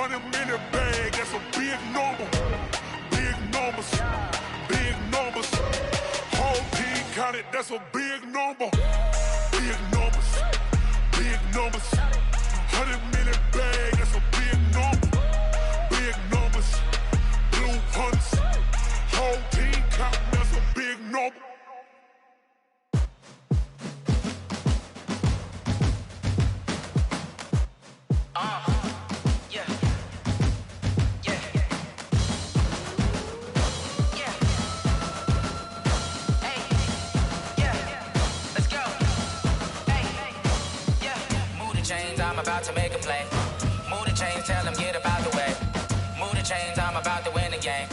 100-minute bag, that's a big number. Big numbers, big numbers. Whole team counted, that's a big number. Big numbers, big numbers. 100-minute bag, that's a big number. Big numbers, blue hunts. Whole team counting, that's a big number. I'm about to make a play. Move the chains, tell them get about the way. Move the chains, I'm about to win the game.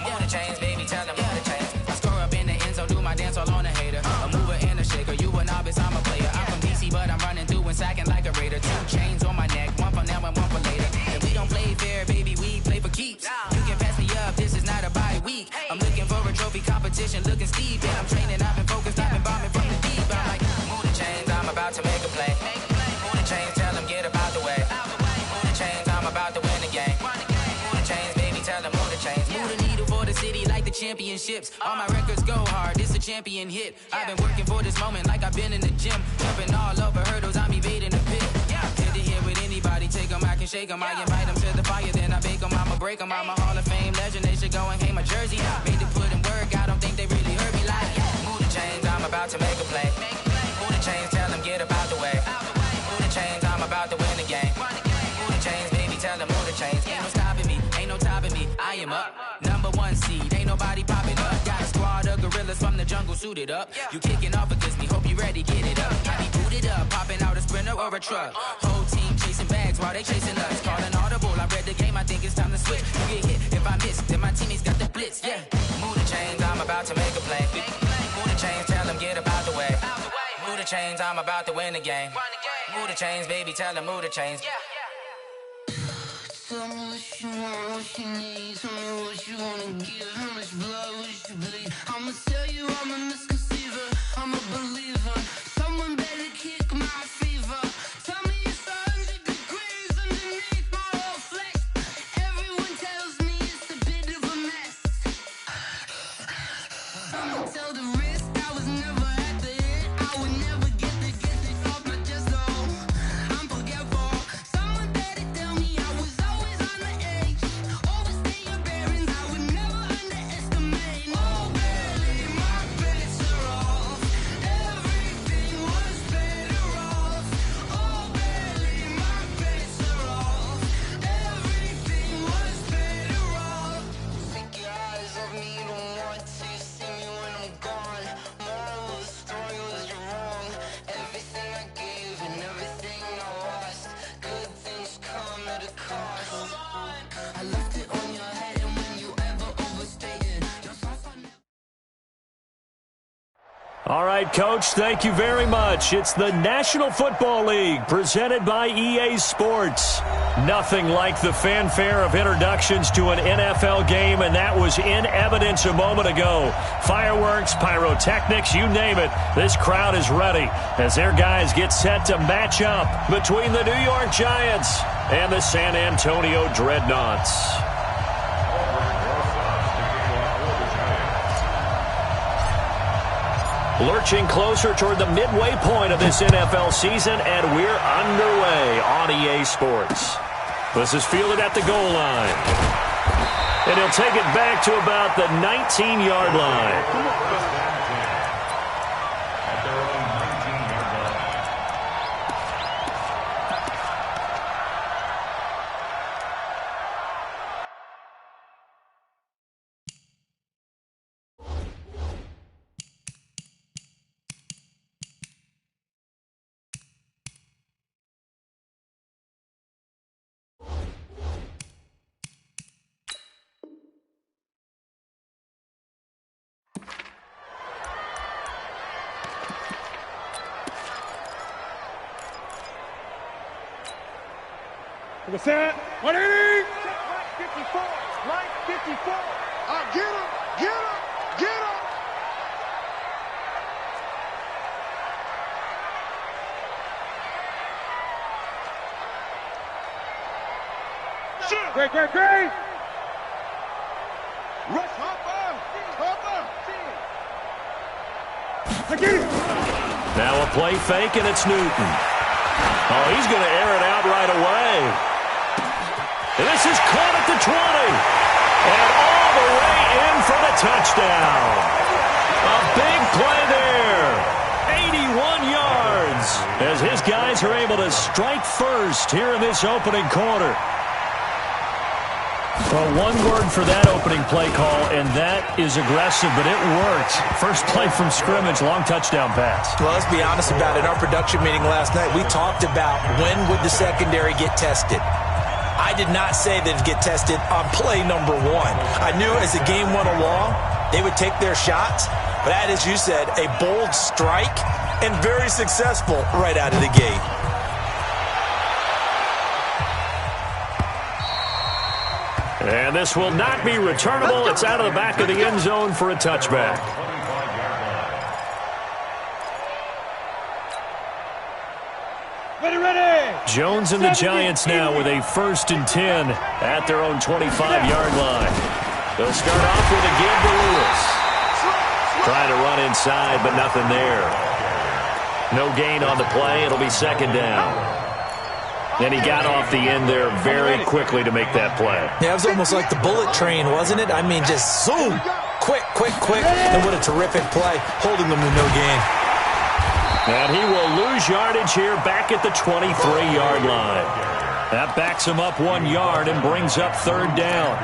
Move the chains, baby, tell them move the chains. I score up in the end zone, do my dance all on a hater. A mover and a shaker, you a novice, I'm a player. I'm from DC, but I'm running through and sacking like a raider. 2 chains on my neck, one for now and one for later. If we don't play fair, baby, we play for keeps. You can pass me up, this is not a bye week. I'm looking for a trophy competition, looking steep. And I'm training, I've been focused, I've been bombing from the deep. I'm like, move the chains, I'm about to make a play. Move the chains, tell them get about the way. Move the chains, I'm about to win the game. Move the chains, baby, tell them move the chains. Move the needle for the city like the championships. All my records go hard, this a champion hit. I've been working for this moment like I've been in the gym. Jumping all over hurdles, I'm evading the pit. Head to head with anybody, take them, I can shake them. I invite them to the fire, then I bake them, I'ma break them. I'm a Hall of Fame legend, they should go and hang my jersey. Made to put in work, I don't think they really heard me like. Move the chains, I'm about to make a play. Move the chains, tell them get about the way. Move the chains, I'm about to win the game. Move the chains, baby, tell them move the chains. Ain't no stopping me, ain't no topping me. I am up, #1 seed, ain't nobody popping up. Got a squad of gorillas from the jungle suited up. You kicking off against me, hope you ready, get it up. I be booted up, popping out a sprinter or a truck. Whole team chasing bags while they chasing us. Calling audible, I read the game, I think it's time to switch. You get hit, if I miss, then my teammates got the blitz, yeah. Move the chains, I'm about to make a play. Move the chains, tell them get about the way. Move the chains, I'm about to win the game. Move the chains, baby, tell them move the chains. Tell me what you want, what you need. Tell me what you wanna give. How much blood would you bleed? I'ma tell you I'm a misconceiver. I'm a believer. Someone better kick my fever. Tell me it's 100 degrees underneath my whole flesh. Everyone tells me it's a bit of a mess. I'ma tell the risk I was never at the hit. I would never get it off my chest though. I'm forgetful. Someone better tell me I was always on the edge. Overstay your bearings, I would never underestimate. Oh, barely, my bets are off. Everything was better off. Oh, barely, my bets are off. Everything was better off. Take your eyes off me, you don't want to see me when I'm gone. Moral of the story was you're wrong. Everything I gave and everything I lost. Good things come at a cost. I left it on your head, and when you ever overstay it, your thoughts are never. All right, Coach, thank you very much. It's the National Football League presented by EA Sports. Nothing like the fanfare of introductions to an NFL game, and that was in evidence a moment ago. Fireworks, pyrotechnics, you name it. This crowd is ready as their guys get set to match up between the New York Giants and the San Antonio Dreadnoughts. Lurching closer toward the midway point of this NFL season, and we're underway on EA Sports. This is fielded at the goal line. And he'll take it back to about the 19-yard line. Take a set. 180. Right 54. Right 54. Get him. Get him. Get him. Great, great, great. Rush, hopper. Now a play fake, and it's Newton. Oh, he's going to air it out right away. And this is caught at the 20. And all the way in for the touchdown. A big play there. 81 yards as his guys are able to strike first here in this opening quarter. Well, one word for that opening play call, and that is aggressive, but it worked. First play from scrimmage, long touchdown pass. Well, let's be honest about it. In our production meeting last night, we talked about when would the secondary get tested. I did not say they'd get tested on play number 1. I knew as the game went along, they would take their shots. But that, as you said, a bold strike and very successful right out of the gate. And this will not be returnable. It's out of the back of the end zone for a touchback. Ready. Jones and the Giants now with a 1st and 10 at their own 25-yard line. They'll start off with a give to Lewis. Trying to run inside, but nothing there. No gain on the play. It'll be 2nd down. Then he got off the end there very quickly to make that play. Yeah, it was almost like the bullet train, wasn't it? I mean, just zoom. Quick. And what a terrific play, holding them to no gain. And he will lose yardage here back at the 23-yard line. That backs him up 1 yard and brings up 3rd down.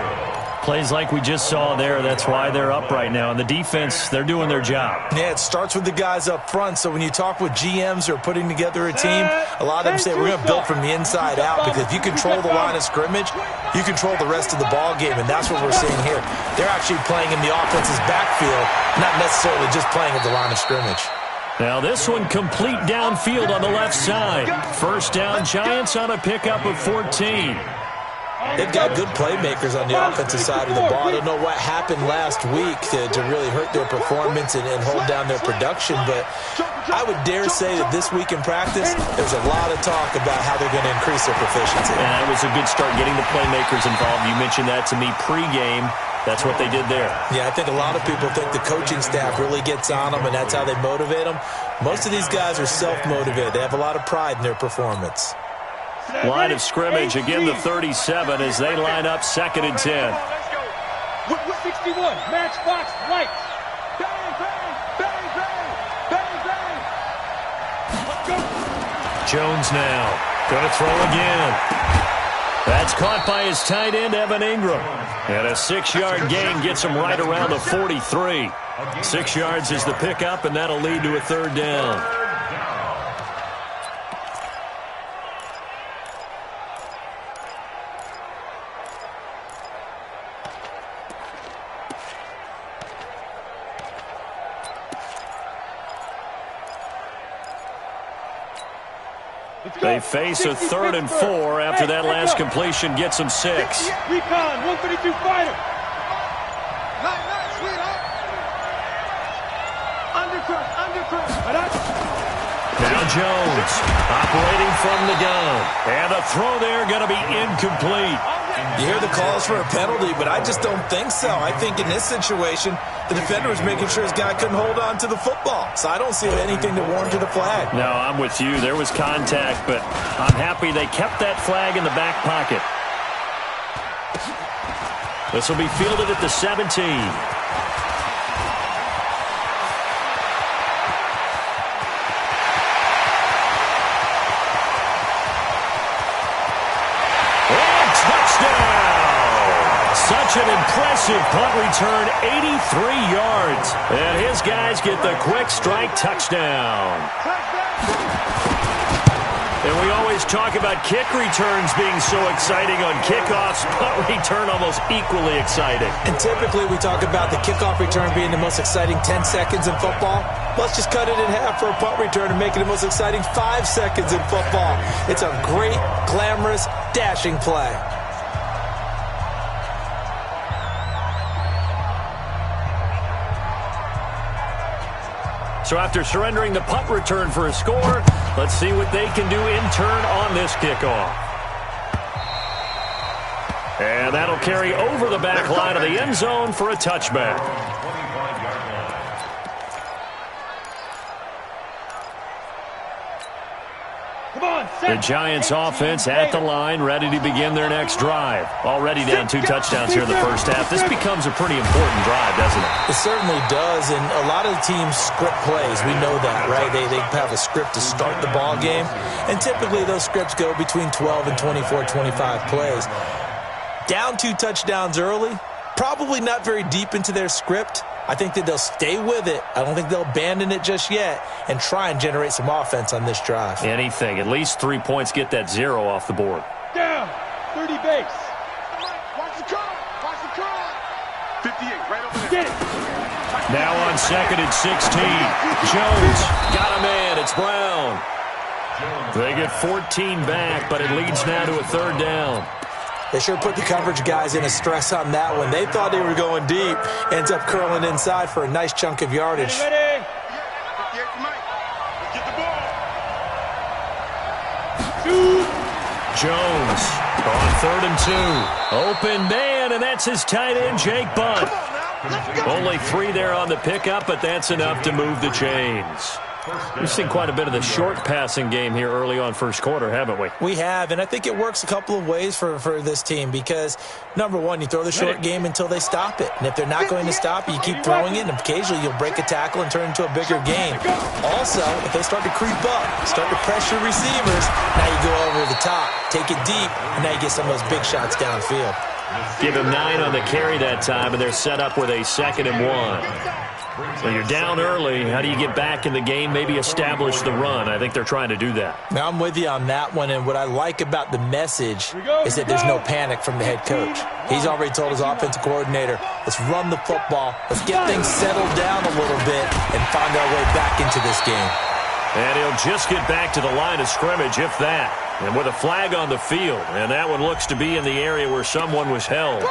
Plays like we just saw there. That's why they're up right now. And the defense, they're doing their job. Yeah, it starts with the guys up front. So when you talk with GMs who are putting together a team, a lot of them say we're going to build from the inside out, because if you control the line of scrimmage, you control the rest of the ball game, and that's what we're seeing here. They're actually playing in the offense's backfield, not necessarily just playing at the line of scrimmage. Now this one complete downfield on the left side. 1st down, Giants on a pickup of 14. They've got good playmakers on the offensive side of the ball. I don't know what happened last week to really hurt their performance and hold down their production, but I would dare say that this week in practice, there's a lot of talk about how they're going to increase their proficiency. And that was a good start, getting the playmakers involved. You mentioned that to me pregame. That's what they did there. Yeah, I think a lot of people think the coaching staff really gets on them, and that's how they motivate them. Most of these guys are self-motivated. They have a lot of pride in their performance. Line of scrimmage, again the 37 as they line up 2nd and 10. 61, matchbox, right. Bang, bang, bang, bang, bang, bang. Let's go. Jones now, going to throw again. That's caught by his tight end, Evan Ingram. And a 6-yard gain gets him right around the 43. 6 yards is the pickup, and that'll lead to a 3rd down. They face a 3rd and 4 after that last completion gets them 6. Recon, 132 fighter. Sweetheart. Undercrush. Now Jones operating from the gun. And the throw there going to be incomplete. You hear the calls for a penalty, but I just don't think so. I think in this situation, the defender was making sure his guy couldn't hold on to the football. So I don't see anything to warrant a flag. No, I'm with you. There was contact, but I'm happy they kept that flag in the back pocket. This will be fielded at the 17. Such an impressive punt return, 83 yards. And his guys get the quick strike touchdown. And we always talk about kick returns being so exciting on kickoffs. Punt return almost equally exciting. And typically we talk about the kickoff return being the most exciting 10 seconds in football. Let's just cut it in half for a punt return and make it the most exciting 5 seconds in football. It's a great, glamorous, dashing play. So after surrendering the punt return for a score, let's see what they can do in turn on this kickoff. And that'll carry over the back line of the end zone for a touchback. The Giants offense at the line, ready to begin their next drive. Already down 2 touchdowns here in the first half. This becomes a pretty important drive, doesn't it? It certainly does, and a lot of the teams script plays. We know that, right? They have a script to start the ball game, and typically those scripts go between 12 and 24, 25 plays. Down 2 touchdowns early, probably not very deep into their script. I think that they'll stay with it. I don't think they'll abandon it just yet and try and generate some offense on this drive. Anything. At least 3 points, get that 0 off the board. Down. 30 base. Watch the car. Watch the car. 58, right over there. Get it. Now on 2nd and 16. Jones got him in. It's Brown. They get 14 back, but it leads now to a 3rd down. They sure put the coverage guys in a stress on that one. They thought they were going deep. Ends up curling inside for a nice chunk of yardage. Ready? Get the ball. Jones on 3rd and 2. Open man, and that's his tight end, Jake Bunt. Only 3 there on the pickup, but that's enough to move the chains. We've seen quite a bit of the short passing game here early on first quarter, haven't we? We have, and I think it works a couple of ways for this team because, number one, you throw the short game until they stop it. And if they're not going to stop it, you keep throwing it, and occasionally you'll break a tackle and turn it into a bigger game. Also, if they start to creep up, start to pressure receivers, now you go over the top, take it deep, and now you get some of those big shots downfield. Give him 9 on the carry that time, and they're set up with a 2nd and 1. Well, you're down early. How do you get back in the game, maybe establish the run? I think they're trying to do that. Now, I'm with you on that one, and what I like about the message is that there's no panic from the head coach. He's already told his offensive coordinator, let's run the football, let's get things settled down a little bit and find our way back into this game. And he'll just get back to the line of scrimmage, if that. And with a flag on the field, and that one looks to be in the area where someone was held.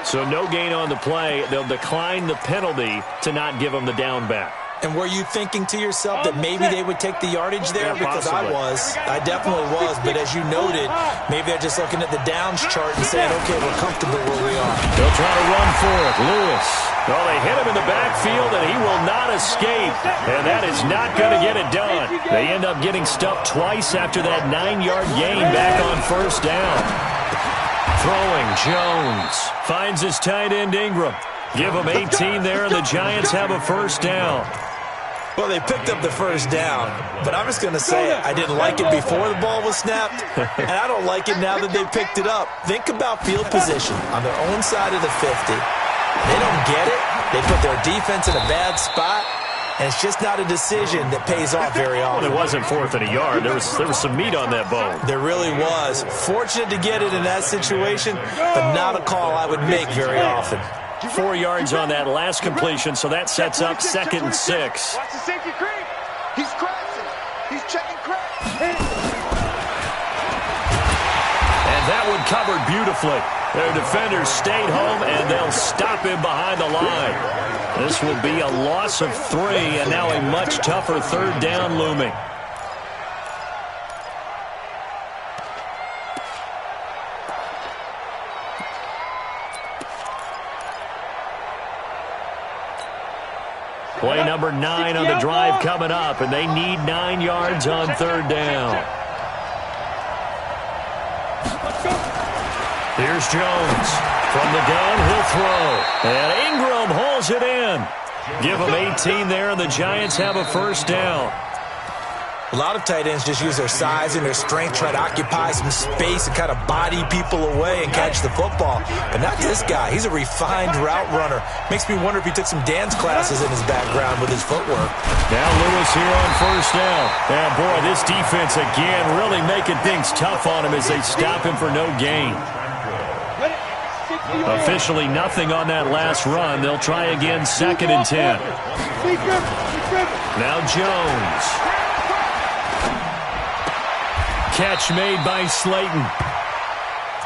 So no gain on the play. They'll decline the penalty to not give them the down back. And were you thinking to yourself that maybe they would take the yardage there? Yeah, because possibly. I definitely was. But as you noted, maybe they're just looking at the downs chart and saying, okay, we're comfortable where we are. They'll try to run for it. Lewis. Well, they hit him in the backfield, and he will not escape. And that is not going to get it done. They end up getting stuffed twice after that 9-yard gain back on 1st down. Throwing, Jones. Finds his tight end, Ingram. Give him 18 there, and the Giants have a 1st down. Well, they picked up the 1st down, but I'm just going to say I didn't like it before the ball was snapped, and I don't like it now that they picked it up. Think about field position on their own side of the 50. They don't get it. They put their defense in a bad spot, and it's just not a decision that pays off very often. Well, it wasn't 4th and a yard. There was some meat on that bone. There really was. Fortunate to get it in that situation, but not a call I would make very often. 4 yards on that last completion, so that sets up 2nd and 6. Watch the safety creep. He's crashing. He's checking crash. And that one covered beautifully. Their defenders stayed home, and they'll stop him behind the line. This will be a loss of 3, and now a much tougher 3rd down looming. Play number 9 on the drive coming up, and they need 9 yards on 3rd down. Here's Jones. From the gun, he'll throw. And Ingram hauls it in. Give him 18 there, and the Giants have a 1st down. A lot of tight ends just use their size and their strength, try to occupy some space and kind of body people away and catch the football. But not this guy. He's a refined route runner. Makes me wonder if he took some dance classes in his background with his footwork. Now Lewis here on 1st down. And boy, this defense again really making things tough on him as they stop him for no gain. Officially nothing on that last run. They'll try again 2nd and 10. Now Jones. Catch made by Slayton.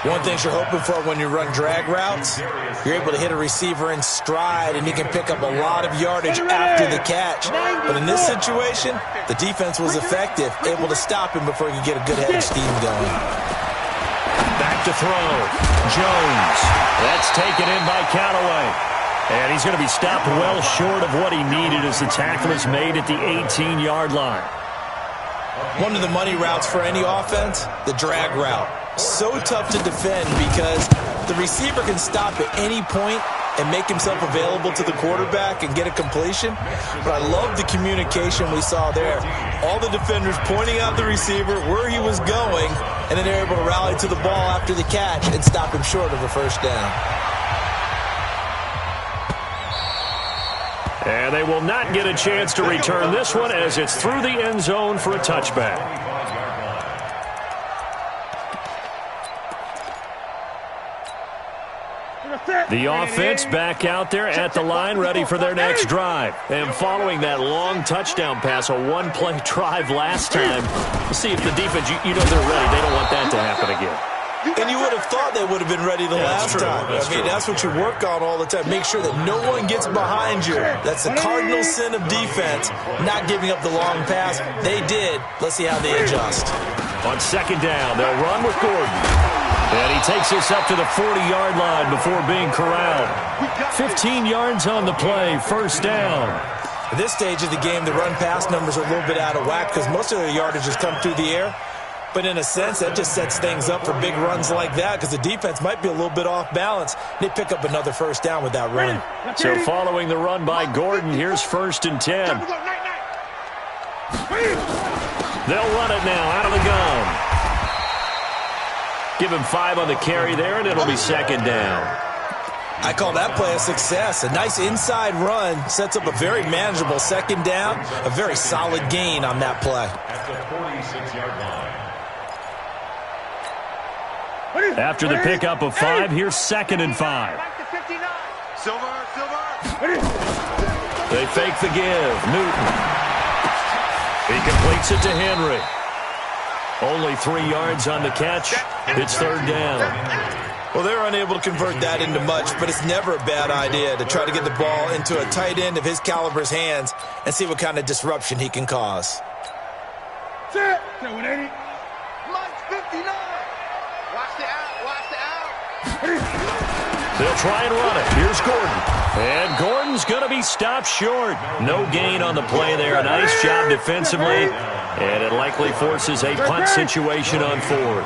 One thing you're hoping for when you run drag routes, you're able to hit a receiver in stride and he can pick up a lot of yardage after the catch. But in this situation, the defense was effective, able to stop him before he could get a good head of steam going. Back to throw. Jones. That's taken in by Callaway. And he's going to be stopped well short of what he needed as the tackle is made at the 18-yard line. One of the money routes for any offense, the drag route. So tough to defend because the receiver can stop at any point and make himself available to the quarterback and get a completion. But I love the communication we saw there. All the defenders pointing out the receiver, where he was going, and then they're able to rally to the ball after the catch and stop him short of a first down. And they will not get a chance to return this one as it's through the end zone for a touchback. The offense back out there at the line, ready for their next drive. And following that long touchdown pass, a one-play drive last time, we'll see if the defense, you know they're ready. They don't want that to happen again. And you would have thought they would have been ready the last time. That's what you work on all the time. Make sure that no one gets behind you. That's the cardinal sin of defense, not giving up the long pass. They did. Let's see how they adjust. On second down, they'll run with Gordon. And he takes us up to the 40-yard line before being corralled. 15 yards on the play, first down. At this stage of the game, the run-pass numbers are a little bit out of whack because most of their yardage has come through the air. But in a sense, that just sets things up for big runs like that because the defense might be a little bit off balance. They pick up another first down with that run. So following the run by Gordon, here's 1st and 10. They'll run it now out of the gun. Give him 5 on the carry there, and it'll be second down. I call that play a success. A nice inside run sets up a very manageable second down, a very solid gain on that play. After the pickup of 5, here's 2nd and 5. They fake the give. Newton. He completes it to Henry. Only 3 yards on the catch. It's third down. Well, they're unable to convert that into much, but it's never a bad idea to try to get the ball into a tight end of his caliber's hands and see what kind of disruption he can cause. Set. 180. Mike 59. Watch the out. Watch the out. They'll try and run it. Here's Gordon. And Gordon's going to be stopped short. No gain on the play there. A nice job defensively. And it likely forces a punt situation on 4th.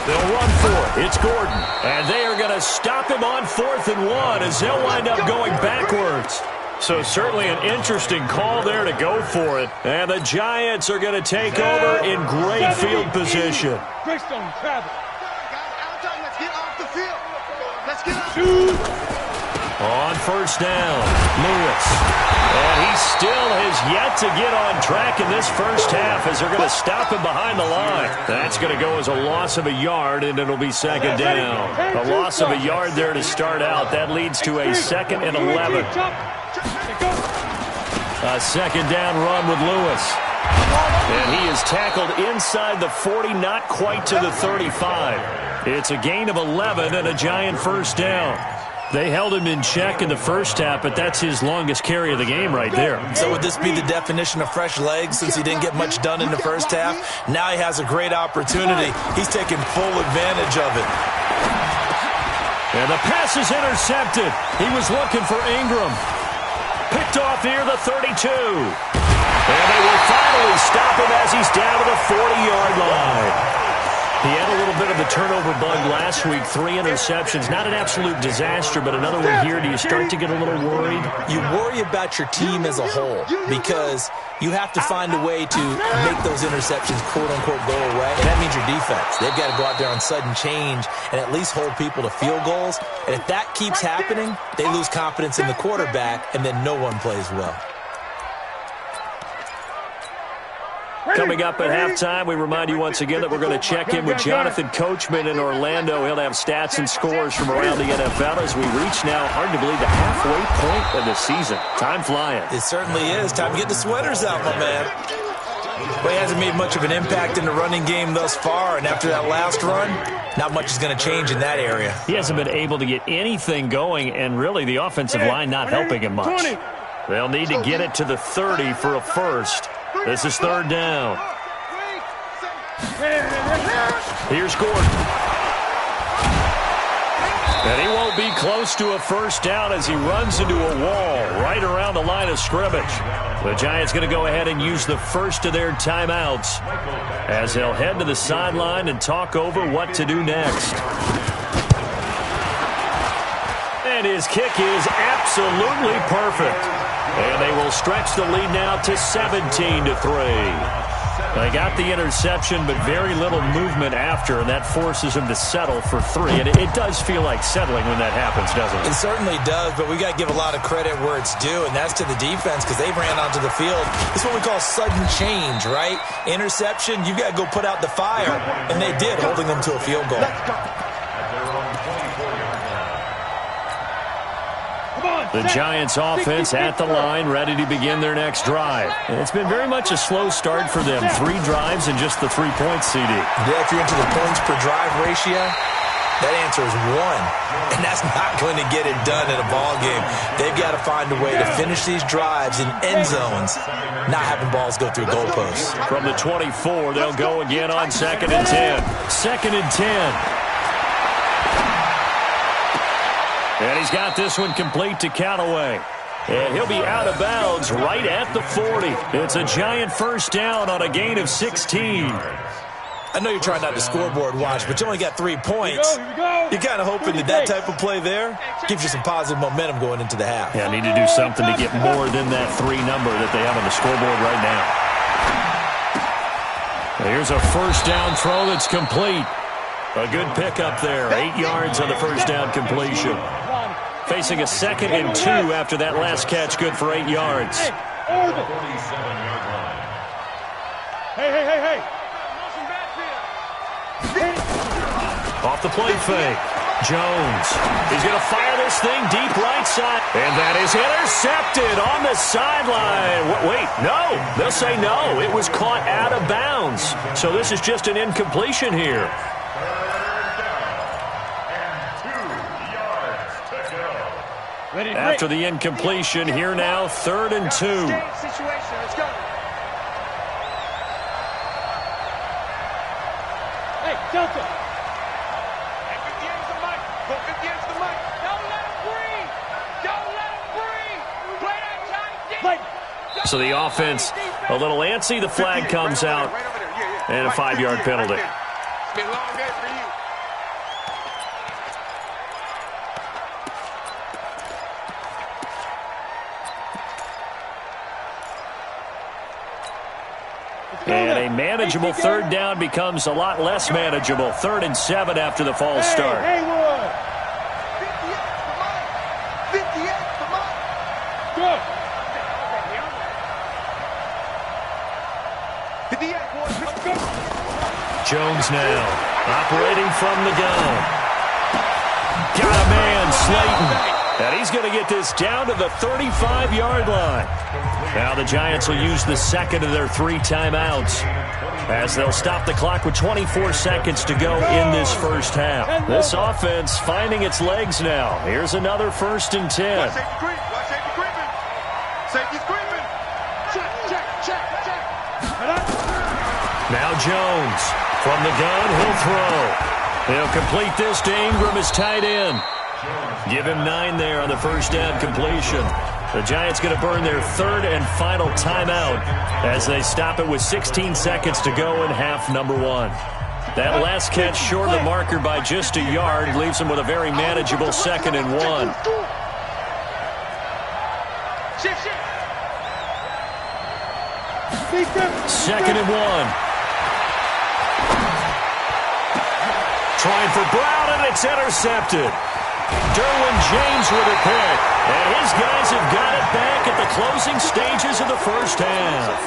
They'll run for it. It's Gordon. And they are going to stop him on 4th and 1 as they'll wind up going backwards. So certainly an interesting call there to go for it. And the Giants are going to take over in great field position. Greystone, travel. Let's get off the field. Let's get off. On first down, Lewis. And he still has yet to get on track in this first half as they're going to stop him behind the line. That's going to go as a loss of a yard, and it'll be second down. A loss of a yard there to start out. That leads to a 2nd and 11. A second down run with Lewis. And he is tackled inside the 40, not quite to the 35. It's a gain of 11 and a Giant first down. They held him in check in the first half, but that's his longest carry of the game right there. So would this be the definition of fresh legs since he didn't get much done in the first half? Now he has a great opportunity. He's taking full advantage of it. And the pass is intercepted. He was looking for Ingram. Picked off near the 32. And they will finally stop him as he's down to the 40-yard line. He had a little bit of the turnover bug last week, 3 interceptions. Not an absolute disaster, but another one here. Do you start to get a little worried? You worry about your team as a whole because you have to find a way to make those interceptions, quote-unquote, go away. And that means your defense. They've got to go out there on sudden change and at least hold people to field goals. And if that keeps happening, they lose confidence in the quarterback, and then no one plays well. Coming up at halftime, we remind you once again that we're going to check in with Jonathan Coachman in Orlando. He'll have stats and scores from around the NFL as we reach now, hard to believe, the halfway point of the season. Time flying. It certainly is. Time to get the sweaters out, my man. Well, he hasn't made much of an impact in the running game thus far, and after that last run, not much is going to change in that area. He hasn't been able to get anything going, and really the offensive line not helping him much. They'll need to get it to the 30 for a first. This is third down. Here's Gordon. And he won't be close to a first down as he runs into a wall right around the line of scrimmage. The Giants going to go ahead and use the first of their timeouts as they'll head to the sideline and talk over what to do next. And his kick is absolutely perfect. And they will stretch the lead now to 17-3. They got the interception, but very little movement after, and that forces him to settle for 3. And it does feel like settling when that happens, doesn't it? It certainly does, but we got to give a lot of credit where it's due, and that's to the defense because they ran onto the field. It's what we call sudden change, right? Interception, you got to go put out the fire, and they did, holding them to a field goal. The Giants offense at the line, ready to begin their next drive. And it's been very much a slow start for them. 3 drives and just the 3 points, CD. Yeah, if you're into the points per drive ratio, that answer is 1. And that's not going to get it done in a ball game. They've got to find a way to finish these drives in end zones, not having balls go through goalposts. From the 24, they'll go again on 2nd and 10. 2nd and 10. And he's got this one complete to Callaway. And he'll be out of bounds right at the 40. It's a Giant first down on a gain of 16. I know you're trying not to scoreboard watch, but you only got 3 points. Here we go. You're kind of hoping that type of play there gives you some positive momentum going into the half. Yeah, need to do something to get more than that 3 number that they have on the scoreboard right now. Here's a first down throw that's complete. A good pickup there. 8 yards on the first down completion. Facing a 2nd and 2 after that last catch, good for 8 yards. Hey. Off the play fake. Jones. He's going to fire this thing deep right side. And that is intercepted on the sideline. Wait, no. They'll say no. It was caught out of bounds. So this is just an incompletion here. After the incompletion, here now, 3rd and 2. Let's go. Hey, Delta. Hey, 58's the mic. 58's the mic. Don't let him breathe. Don't let him breathe. Play that tight deep. So the offense a little antsy. The flag comes out. And a 5-yard penalty. It's been a long day for you. And a manageable 3rd down becomes a lot less manageable. 3rd and 7 after the false start. Haywood. 58 for Mike. Good. 58, boys. Let's go. Jones now operating from the gun. Got a man, Slayton. And he's going to get this down to the 35-yard line. Now the Giants will use the 2nd of their 3 timeouts as they'll stop the clock with 24 seconds to go in this first half. This offense finding its legs now. Here's another 1st and 10. Watch safety creeping. Safety's creeping. Check. Now Jones from the gun. He'll throw. He'll complete this to Ingram as tight end. Give him 9 there on the first down completion. The Giants going to burn their 3rd and final timeout as they stop it with 16 seconds to go in half number 1. That last catch short of the marker by just a yard leaves them with a very manageable 2nd and 1. Second and 1. Trying for Brown, and it's intercepted. Derwin James with a pick. And his guys have got it back at the closing stages of the first half.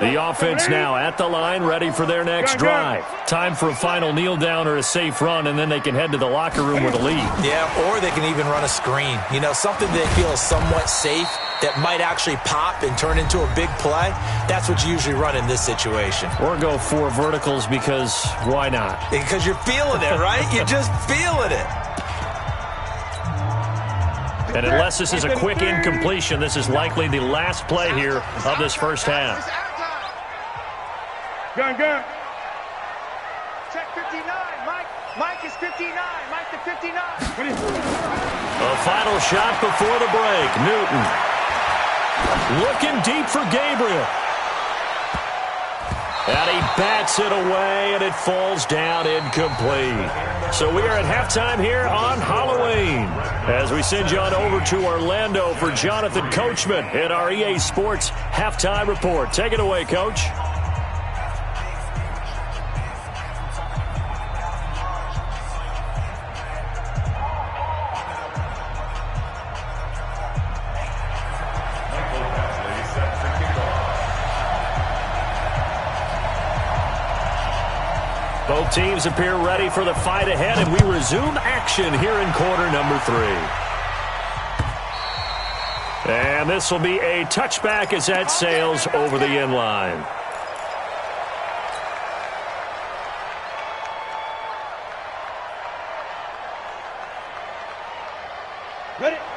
The offense now at the line, ready for their next drive. Time for a final kneel down or a safe run, and then they can head to the locker room with a lead. Yeah, or they can even run a screen. You know, something they feel is somewhat safe that might actually pop and turn into a big play. That's what you usually run in this situation. Or go 4 verticals because why not? Because you're feeling it, right? You're just feeling it. And unless this is a quick incompletion, this is likely the last play here of this first half. Gun. Check 59. Mike is 59. Mike to 59. A final shot before the break. Newton looking deep for Gabriel. And he bats it away, and it falls down incomplete. So we are at halftime here on Halloween as we send you on over to Orlando for Jonathan Coachman in our EA Sports Halftime Report. Take it away, Coach. Both teams appear ready for the fight ahead, and we resume action here in quarter number 3. And this will be a touchback as that sails over the end line.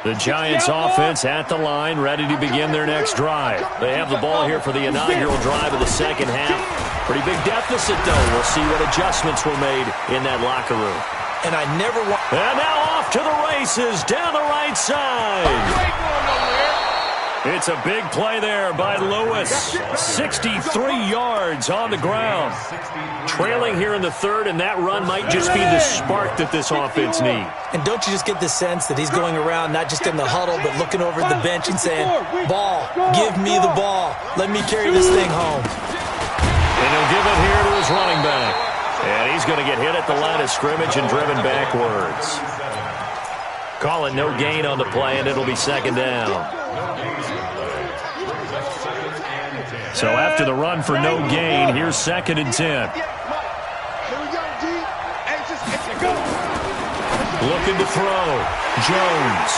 The Giants offense at the line, ready to begin their next drive. They have the ball here for the inaugural drive of the second half. Pretty big deficit, though. We'll see what adjustments were made in that locker room. And I never want... And now off to the races down the right side. It's a big play there by Lewis. 63 yards on the ground. Trailing here in the third, and that run might just be the spark that this offense needs. And don't you just get the sense that he's going around not just in the huddle, but looking over at the bench and saying, ball, give me the ball. Let me carry this thing home. And he'll give it here to his running back. And he's going to get hit at the line of scrimmage and driven backwards. Call it no gain on the play, and it'll be second down. So after the run for no gain, here's 2nd and 10. Looking to throw. Jones.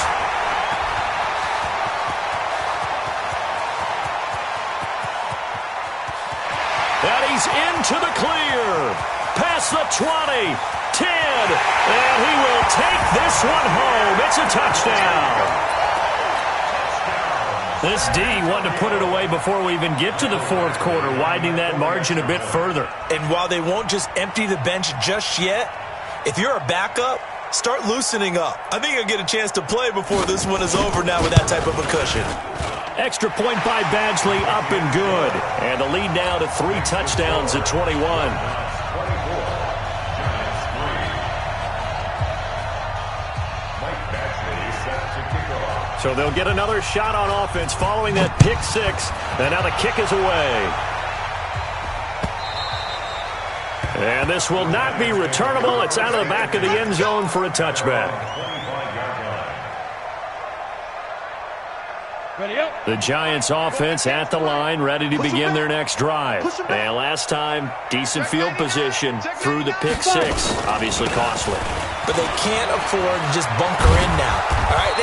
And he's into the clear. Past the 20, 10, and he will take this one home. It's a touchdown. This D wanted to put it away before we even get to the fourth quarter, widening that margin a bit further. And while they won't just empty the bench just yet, if you're a backup, start loosening up. I think you'll get a chance to play before this one is over now with that type of a cushion. Extra point by Badgley, up and good. And the lead now to 3 touchdowns at 21. So they'll get another shot on offense following that pick 6. And now the kick is away. And this will not be returnable. It's out of the back of the end zone for a touchback. The Giants offense at the line, ready to begin their next drive. And last time, decent field position through the pick 6. Obviously costly. But they can't afford to just bunker in now. All right,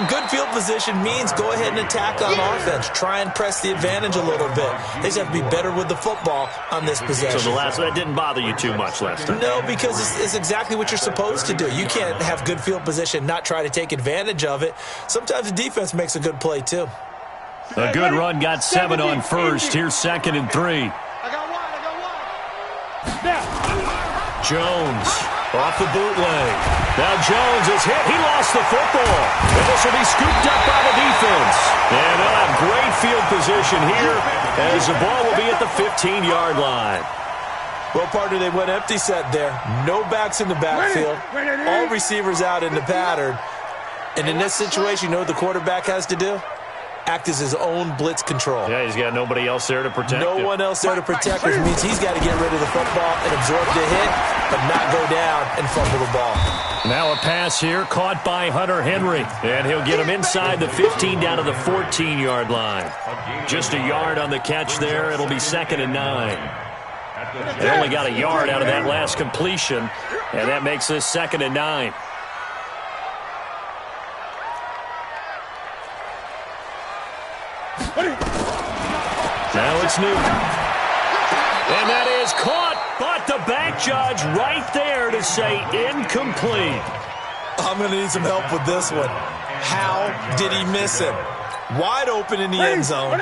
good field position means go ahead and attack on offense. Try and press the advantage a little bit. They just have to be better with the football on this possession. So that didn't bother you too much last time? No, because it's exactly what you're supposed to do. You can't have good field position, not try to take advantage of it. Sometimes the defense makes a good play, too. A good run got 7 on first. Here's 2nd and 3. I got one. Jones off the bootleg. Now Jones is hit. He lost the football. And this will be scooped up by the defense. And they'll have great field position here as the ball will be at the 15-yard line. Well, partner, they went empty set there. No backs in the backfield. All receivers out in the pattern. And in this situation, you know what the quarterback has to do? Act as his own blitz control. Yeah, he's got nobody else there to protect No him. one else there to protect, which means he's got to get rid of the football and absorb the hit, but not go down and fumble the ball. Now a pass here caught by Hunter Henry, and he'll get him inside the 15 down to the 14-yard line. Just a yard on the catch there. It'll be 2nd and 9. They only got a yard out of that last completion, and that makes this 2nd and 9. Now it's Newton. And that is caught, but the back judge right there to say incomplete. I'm going to need some help with this one. How did he miss him? Wide open in the end zone.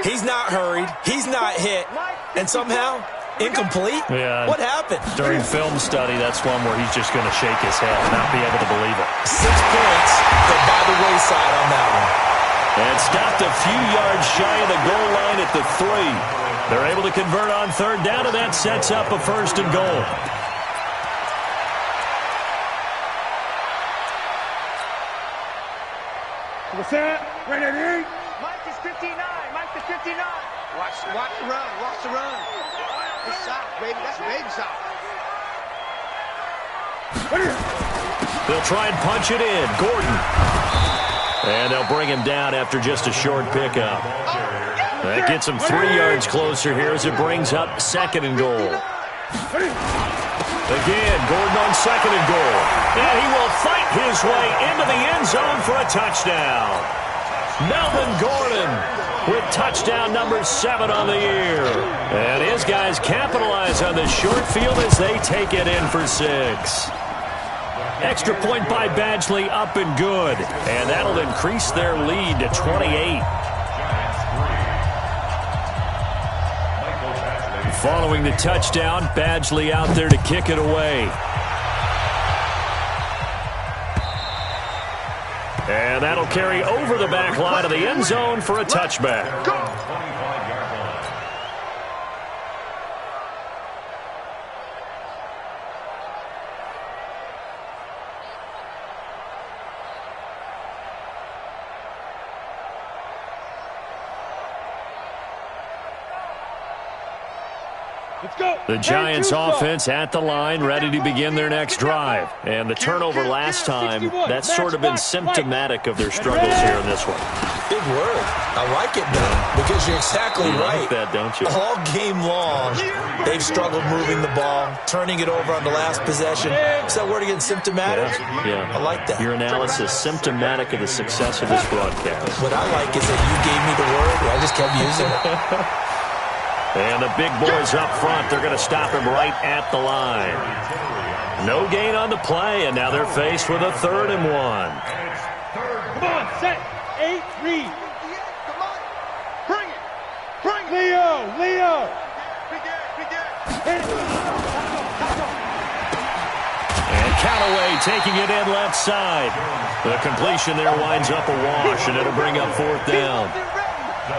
He's not hurried. He's not hit. And somehow, incomplete? Yeah. What happened? During film study, that's one where he's just going to shake his head and not be able to believe it. 6 points, but by the wayside on that one. And stopped a few yards shy of the goal line at the 3. They're able to convert on third down, and that sets up a 1st and goal. What's that? Right at 8. Mike is 59. Mike is 59. Watch the run. Watch the run. It's south, baby. That's big south. They'll try and punch it in. Gordon. And they'll bring him down after just a short pickup. That gets him 3 yards closer here as it brings up 2nd and goal. Again, Gordon on 2nd and goal. And he will fight his way into the end zone for a touchdown. Melvin Gordon with touchdown number 7 on the year. And his guys capitalize on the short field as they take it in for 6. Extra point by Badgley, up and good. And that'll increase their lead to 28. Following the touchdown, Badgley out there to kick it away. And that'll carry over the back line of the end zone for a touchback. The Giants offense at the line, ready to begin their next drive. And the turnover last time, that's sort of been symptomatic of their struggles here in this one. Big word. I like it, though, because you're exactly right. Like that, don't you? All game long, they've struggled moving the ball, turning it over on the last possession. Is that word again, symptomatic? Yeah. I like that. Your analysis, symptomatic of the success of this broadcast. What I like is that you gave me the word, and I just kept using it. And the big boys up front, they're going to stop him right at the line. No gain on the play, and now they're faced with a 3rd and 1. Come on, set. 8, read. Come on. Bring it. Bring it. Leo. And Callaway taking it in left side. The completion there winds up a wash, and it'll bring up 4th down.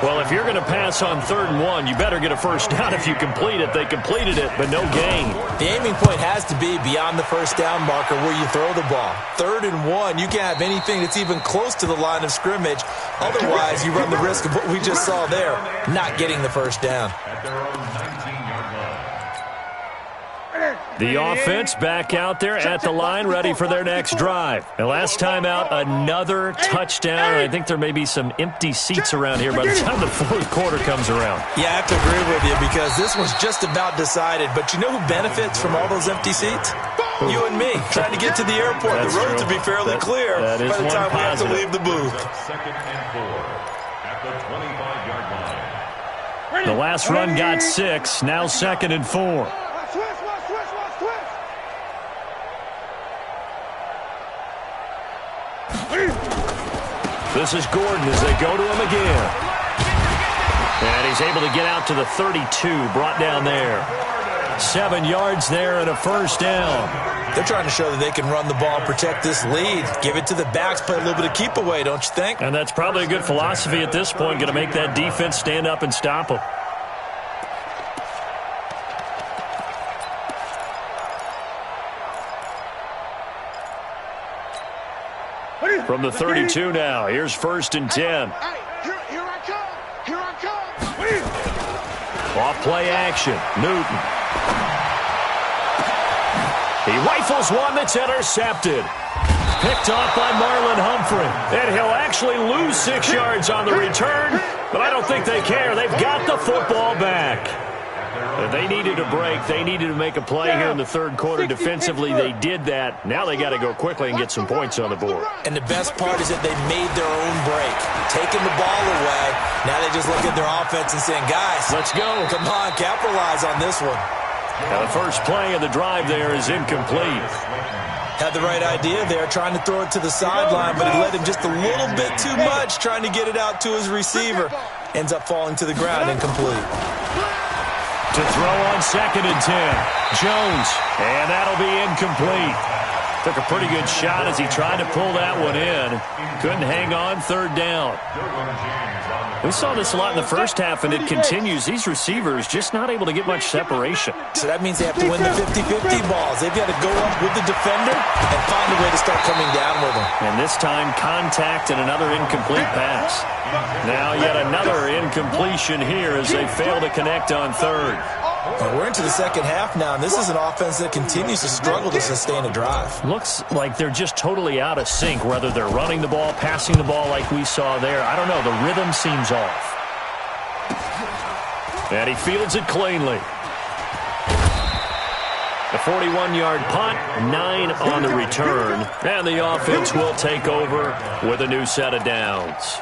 Well, if you're going to pass on 3rd and 1, you better get a 1st down if you complete it. They completed it, but no gain. The aiming point has to be beyond the 1st down marker where you throw the ball. 3rd and 1, you can't have anything that's even close to the line of scrimmage. Otherwise, you run the risk of what we just saw there, not getting the 1st down. The offense back out there at the line, ready for their next drive. And last time out, another touchdown. I think there may be some empty seats around here by the time the 4th quarter comes around. Yeah, I have to agree with you because this one's just about decided. But you know who benefits from all those empty seats? You and me, trying to get to the airport. That's the roads true. will be fairly clear that is by the time we have to positive. leave the booth. 2nd and 4 at the 25-yard line. The last run got 6, now 2nd and 4. This is Gordon as they go to him again. And he's able to get out to the 32, brought down there. 7 yards there and a 1st down. They're trying to show that they can run the ball and protect this lead. Give it to the backs, play a little bit of keep away, don't you think? And that's probably a good philosophy at this point, going to make that defense stand up and stop them. From the 32 now, here's 1st and 10. Hey, here I come. Here I come. Off play action, Newton. He rifles one that's intercepted. Picked off by Marlon Humphrey. And he'll actually lose 6 yards on the return, but I don't think they care. They've got the football back. They needed a break. They needed to make a play here in the 3rd quarter. Defensively, they did that. Now they got to go quickly and get some points on the board. And the best part is that they made their own break. Taking the ball away. Now they just look at their offense and saying, guys, let's go. Come on, capitalize on this one. Now the first play of the drive there is incomplete. Had the right idea there, trying to throw it to the sideline, but he led him just a little bit too much, trying to get it out to his receiver. Ends up falling to the ground, incomplete. To throw on 2nd and 10. Jones, and that'll be incomplete. Took a pretty good shot as he tried to pull that one in. Couldn't hang on, 3rd down. We saw this a lot in the first half, and it continues. These receivers just not able to get much separation. So that means they have to win the 50-50 balls. They've got to go up with the defender and find a way to start coming down with them. And this time, contact and another incomplete pass. Now yet another incompletion here as they fail to connect on 3rd. And we're into the second half now, and this is an offense that continues to struggle to sustain a drive. Looks like they're just totally out of sync, whether they're running the ball, passing the ball like we saw there. I don't know. The rhythm seems off. And he fields it cleanly. The 41-yard punt, 9 on the return. And the offense will take over with a new set of downs.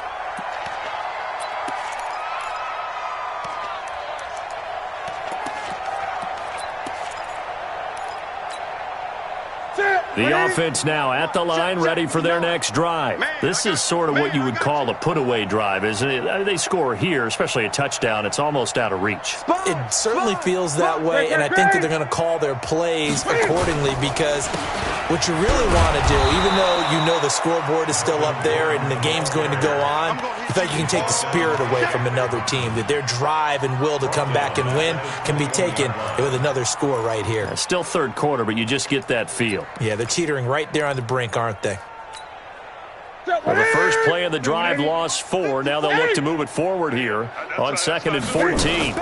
The offense now at the line, ready for their next drive. This is sort of what you would call a put-away drive, isn't it? They score here, especially a touchdown. It's almost out of reach. It certainly feels that way, and I think that they're going to call their plays accordingly because what you really want to do, even though you know the scoreboard is still up there and the game's going to go on, you think you can take the spirit away from another team, that their drive and will to come back and win can be taken with another score right here. Still 3rd quarter, but you just get that feel. Yeah, they're teetering right there on the brink, aren't they? Well, the first play of the drive lost 4. Now they'll look to move it forward here on 2nd and 14.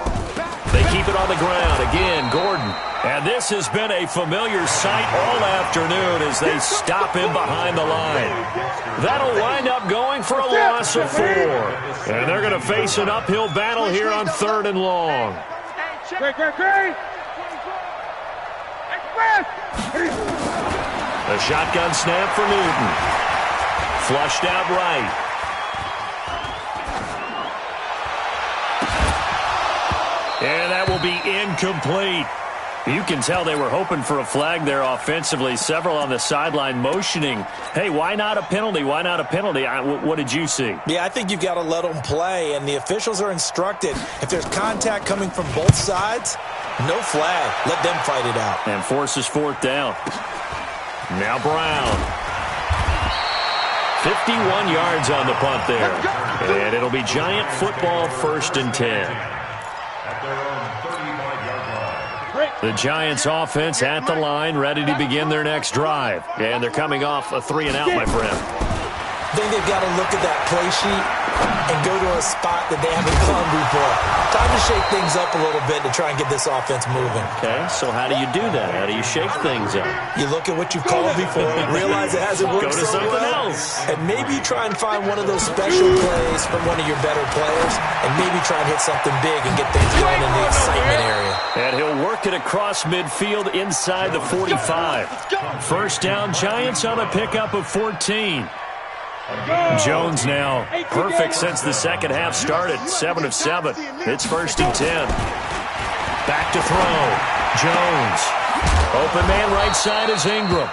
They keep it on the ground. Again, Gordon. And this has been a familiar sight all afternoon as they stop him behind the line. That'll wind up going for a loss of 4. And they're going to face an uphill battle here on 3rd and long. A shotgun snap for Newton. Flushed out right. And that will be incomplete. You can tell they were hoping for a flag there offensively. Several on the sideline motioning, hey, why not a penalty? Why not a penalty? What did you see? Yeah, I think you've got to let them play, and the officials are instructed. If there's contact coming from both sides, no flag. Let them fight it out. And forces 4th down. Now Brown. 51 yards on the punt there. And it'll be Giant football, 1st and 10. The Giants offense at the line, ready to begin their next drive. And they're coming off a 3-and-out, my friend. I think they've got to look at that play sheet and go to a spot that they haven't gone before. Time to shake things up a little bit to try and get this offense moving. Okay, so how do you do that? How do you shake things up? You look at what you've called before, realize it hasn't worked Go to so something well, else. and maybe try and find one of those special plays from one of your better players, and maybe try and hit something big and get things going in the excitement area. And he'll work it across midfield inside the 45. 1st down, Giants on a pickup of 14. Jones now perfect since the second half started. 7 of 7. It's 1st and 10. Back to throw. Jones. Open man right side is Ingram.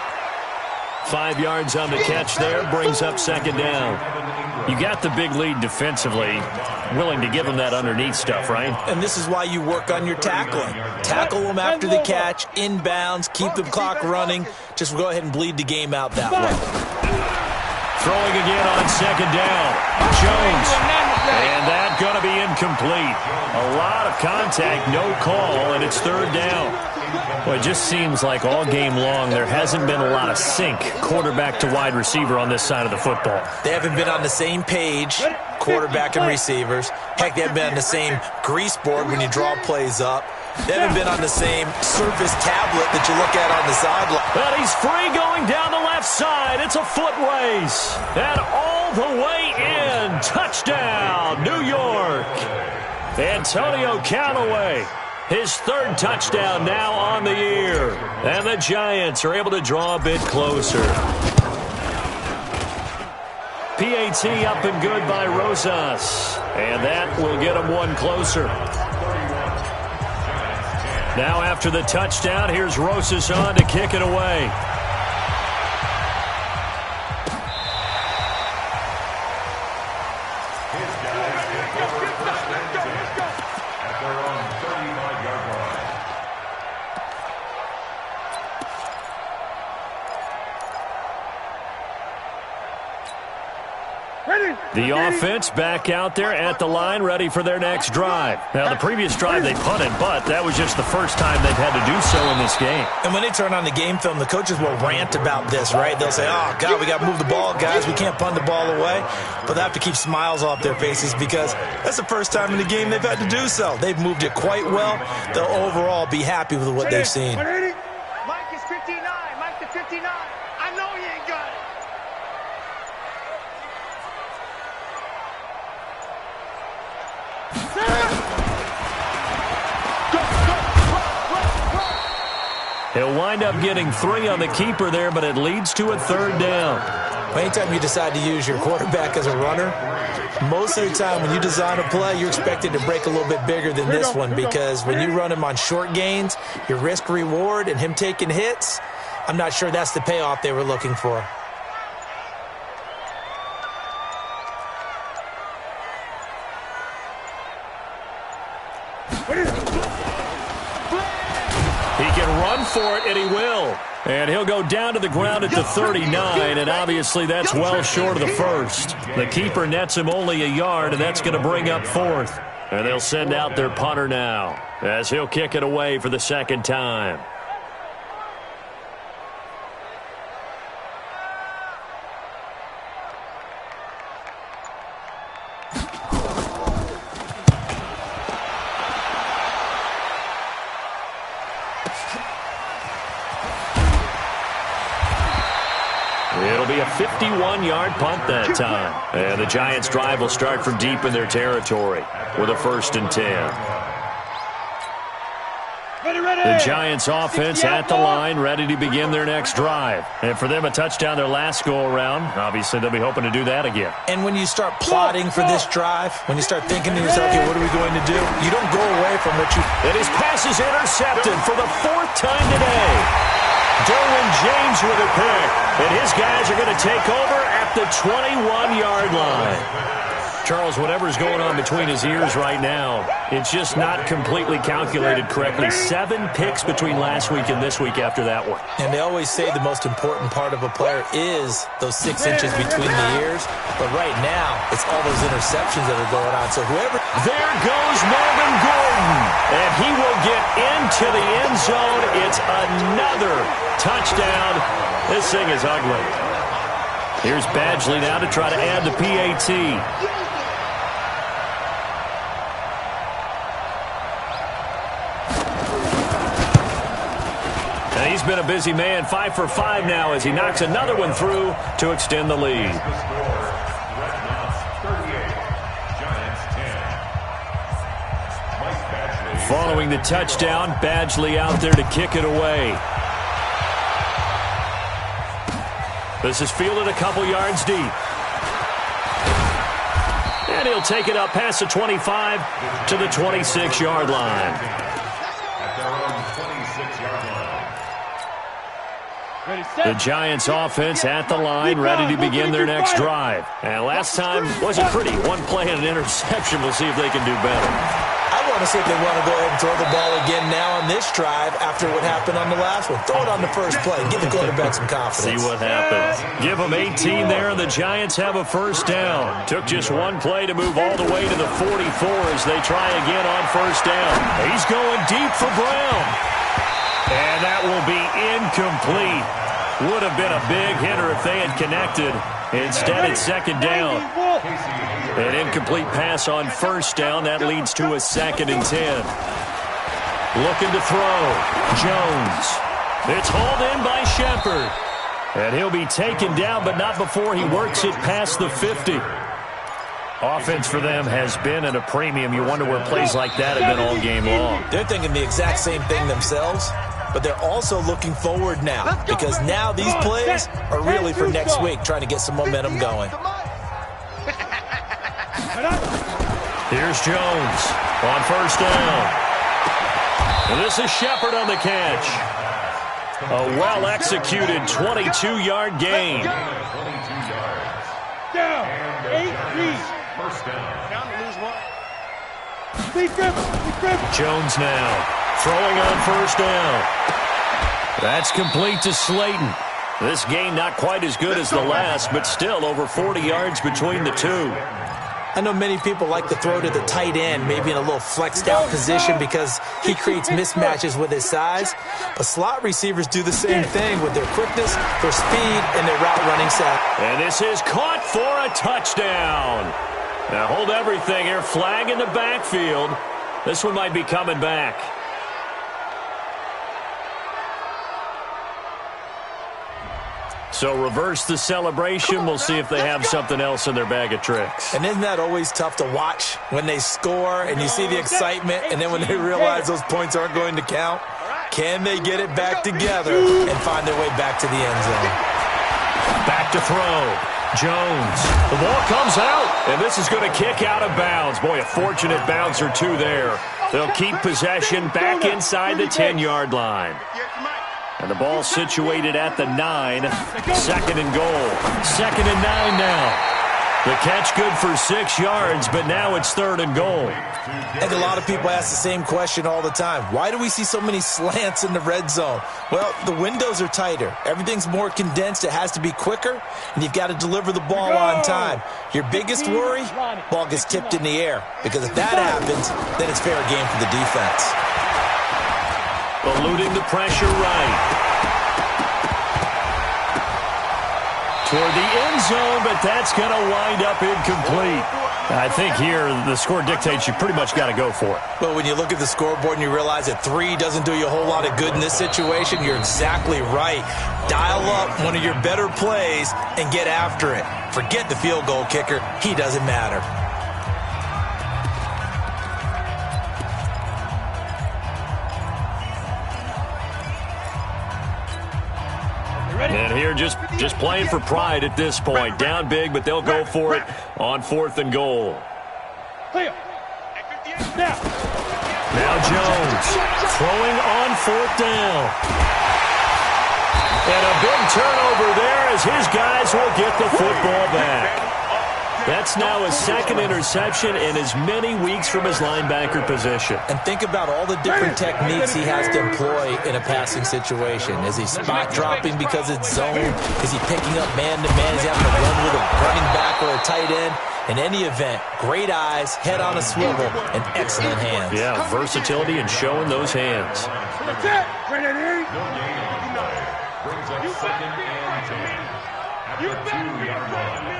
5 yards on the catch there. Brings up 2nd down. You got the big lead defensively. Willing to give them that underneath stuff, right? And this is why you work on your tackling. Tackle them after the catch, inbounds, keep the clock running. Just go ahead and bleed the game out that way. Throwing again on 2nd down. Jones. And that's going to be incomplete. A lot of contact, no call, and it's 3rd down. Well, it just seems like all game long there hasn't been a lot of sync quarterback to wide receiver on this side of the football. They haven't been on the same page, quarterback and receivers. Heck, they haven't been on the same grease board when you draw plays up. They haven't been on the same surface tablet that you look at on the sideline. But he's free going down the left side. It's a foot race. And all the way in. Touchdown, New York. Antonio Callaway. His 3rd touchdown now on the year. And the Giants are able to draw a bit closer. PAT up and good by Rosas. And that will get them one closer. Now after the touchdown, here's Rosas on to kick it away. The offense back out there at the line, ready for their next drive. Now, the previous drive they punted, but that was just the first time they've had to do so in this game. And when they turn on the game film, the coaches will rant about this, right? They'll say, oh, God, we got to move the ball, guys. We can't punt the ball away. But they have to keep smiles off their faces because that's the first time in the game they've had to do so. They've moved it quite well. They'll overall be happy with what they've seen. Mike is 59. Mike the 59. I know he ain't got it. He'll wind up getting 3 on the keeper there, but it leads to a 3rd down. Anytime you decide to use your quarterback as a runner, most of the time when you design a play, you're expected to break a little bit bigger than this one because when you run him on short gains, your risk-reward and him taking hits, I'm not sure that's the payoff they were looking for. He can run for it, and he will. And he'll go down to the ground at the 39, and obviously that's well short of the first. The keeper nets him only a yard, and that's going to bring up 4th. And they'll send out their punter now as he'll kick it away for the 2nd time. It'll be a 51-yard punt that time. And the Giants' drive will start from deep in their territory with a 1st and 10. The Giants' offense at the line, ready to begin their next drive. And for them, a touchdown their last go-around. Obviously, they'll be hoping to do that again. And when you start plotting for this drive, when you start thinking to yourself, okay, what are we going to do? You don't go away from what you... And his pass is intercepted for the 4th time today. Derwin James with a pick. And his guys are going to take over at the 21-yard line. Charles, whatever's going on between his ears right now, it's just not completely calculated correctly. 7 picks between last week and this week after that one. And they always say the most important part of a player is those 6 inches between the ears. But right now, it's all those interceptions that are going on. So whoever... There goes Melvin Gordon. And he will get into the end zone. It's another touchdown. This thing is ugly. Here's Badgley now to try to add the PAT. He's been a busy man, 5 for 5 now as he knocks another one through to extend the lead. Following the touchdown, Badgley out there to kick it away. This is fielded a couple yards deep. And he'll take it up past the 25 to the 26-yard line. The Giants offense at the line, ready to begin their next drive. And last time wasn't pretty. 1 play and an interception. We'll see if they can do better. I want to see if they want to go ahead and throw the ball again now on this drive after what happened on the last one. Throw it on the first play. Give the quarterback some confidence. See what happens. Give them 18 there, and the Giants have a 1st down. Took just 1 play to move all the way to the 44 as they try again on 1st down. He's going deep for Brown. And that will be incomplete. Would have been a big hitter if they had connected. Instead, it's 2nd down. An incomplete pass on 1st down. That leads to a 2nd and 10. Looking to throw. Jones. It's hauled in by Shepard. And he'll be taken down, but not before he works it past the 50. Offense for them has been at a premium. You wonder where plays like that have been all game long. They're thinking the exact same thing themselves, but they're also looking forward now because now these plays are really for next week, trying to get some momentum going. Here's Jones on 1st down. And this is Shepard on the catch. A well-executed 22-yard gain. Down. 8-3. First down. Down to lose one. Jones now throwing on first down. That's complete to Slayton. This game not quite as good as the last, but still over 40 yards between the two. I know many people like to throw to the tight end, maybe in a little flexed out position because he creates mismatches with his size. But slot receivers do the same thing with their quickness, their speed, and their route running set. And this is caught for a touchdown. Now hold everything here. Flag in the backfield. This one might be coming back. So reverse the celebration. We'll see if they have something else in their bag of tricks. And isn't that always tough to watch when they score and you see the excitement, and then when they realize those points aren't going to count? Can they get it back together and find their way back to the end zone? Back to throw. Jones. The ball comes out, and this is going to kick out of bounds. Boy, a fortunate bounce or two there. They'll keep possession back inside the 10-yard line. And the ball situated at the 9. Second and goal. Second and 9 now. The catch good for 6 yards, but now it's third and goal. I think a lot of people ask the same question all the time. Why do we see so many slants in the red zone? Well, the windows are tighter. Everything's more condensed. It has to be quicker, and you've got to deliver the ball on time. Your biggest worry, ball gets tipped in the air, because if that happens, then it's fair game for the defense. Eluding the pressure right. Toward the end zone, but that's going to wind up incomplete. I think here the score dictates you pretty much got to go for it. But when you look at the scoreboard and you realize that 3 doesn't do you a whole lot of good in this situation, you're exactly right. Dial up one of your better plays and get after it. Forget the field goal kicker. He doesn't matter. And here just playing for pride at this point. Down big, but they'll go for it on 4th and goal. Now Jones throwing on 4th down. And a big turnover there as his guys will get the football back. That's now his second interception in as many weeks from his linebacker position. And think about all the different techniques he has to employ in a passing situation. Is he spot dropping because it's zone? Is he picking up man-to-man? Is he having to run with a running back or a tight end? In any event, great eyes, head on a swivel, and excellent hands. Yeah, versatility and showing those hands. That's it. Brings up second and 10. At the 2-yard line.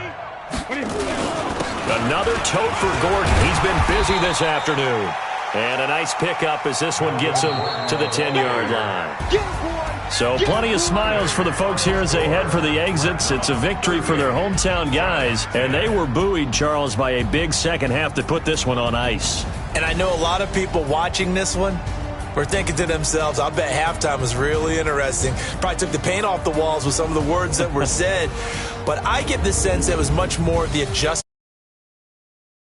Another tote for Gordon. He's been busy this afternoon. And a nice pickup as this one gets him to the 10-yard line. So plenty of smiles for the folks here as they head for the exits. It's a victory for their hometown guys. And they were buoyed, Charles, by a big second half to put this one on ice. And I know a lot of people watching this one were thinking to themselves, I bet halftime was really interesting. Probably took the paint off the walls with some of the words that were said. But I get the sense that it was much more of the adjustment.